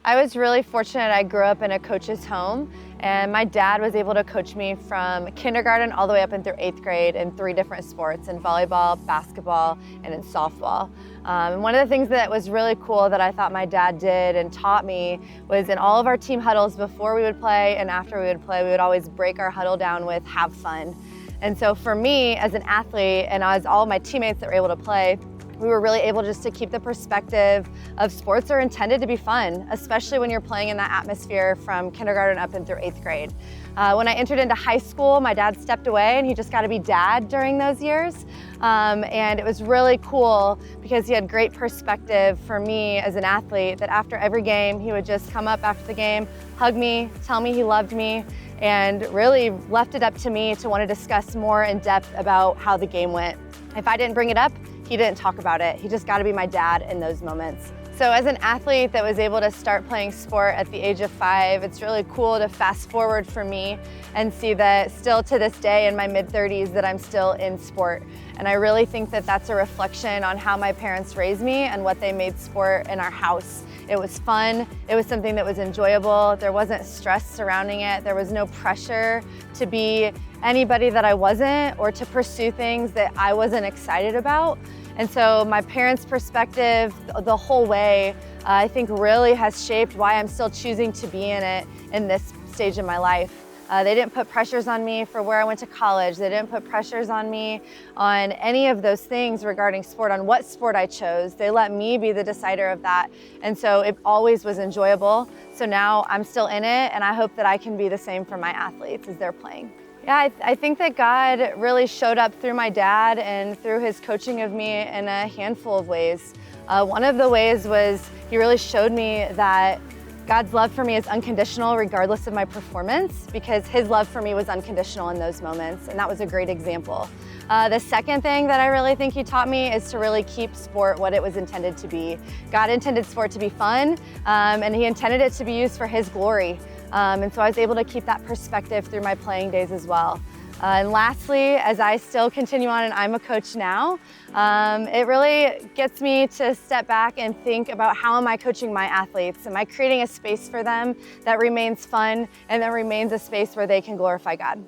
I was really fortunate. I grew up in a coach's home, and my dad was able to coach me from kindergarten all the way up and through 8th grade in 3 different sports, in volleyball, basketball, and in softball. And one of the things that was really cool that I thought my dad did and taught me was in all of our team huddles before we would play and after we would play, we would always break our huddle down with "have fun." And so for me as an athlete and as all of my teammates that were able to play, we were really able just to keep the perspective of sports are intended to be fun, especially when you're playing in that atmosphere from kindergarten up and through 8th grade. When I entered into high school, my dad stepped away and he just got to be dad during those years. And it was really cool because he had great perspective for me as an athlete that after every game, he would just come up after the game, hug me, tell me he loved me, and really left it up to me to want to discuss more in depth about how the game went. If I didn't bring it up, he didn't talk about it. He just got to be my dad in those moments. So as an athlete that was able to start playing sport at the age of 5, it's really cool to fast forward for me and see that still to this day in my mid-30s that I'm still in sport. And I really think that that's a reflection on how my parents raised me and what they made sport in our house. It was fun, it was something that was enjoyable, there wasn't stress surrounding it, there was no pressure to be anybody that I wasn't or to pursue things that I wasn't excited about. And so my parents' perspective the whole way, I think really has shaped why I'm still choosing to be in it in this stage of my life. They didn't put pressures on me for where I went to college. They didn't put pressures on me on any of those things regarding sport, on what sport I chose. They let me be the decider of that. And so it always was enjoyable. So now I'm still in it, and I hope that I can be the same for my athletes as they're playing. Yeah, I think that God really showed up through my dad and through his coaching of me in a handful of ways. One of the ways was he really showed me that God's love for me is unconditional regardless of my performance, because his love for me was unconditional in those moments, and that was a great example. The second thing that I really think he taught me is to really keep sport what it was intended to be. God intended sport to be fun, and he intended it to be used for his glory. And so I was able to keep that perspective through my playing days as well. And lastly, as I still continue on and I'm a coach now, it really gets me to step back and think about how am I coaching my athletes? Am I creating a space for them that remains fun and that remains a space where they can glorify God?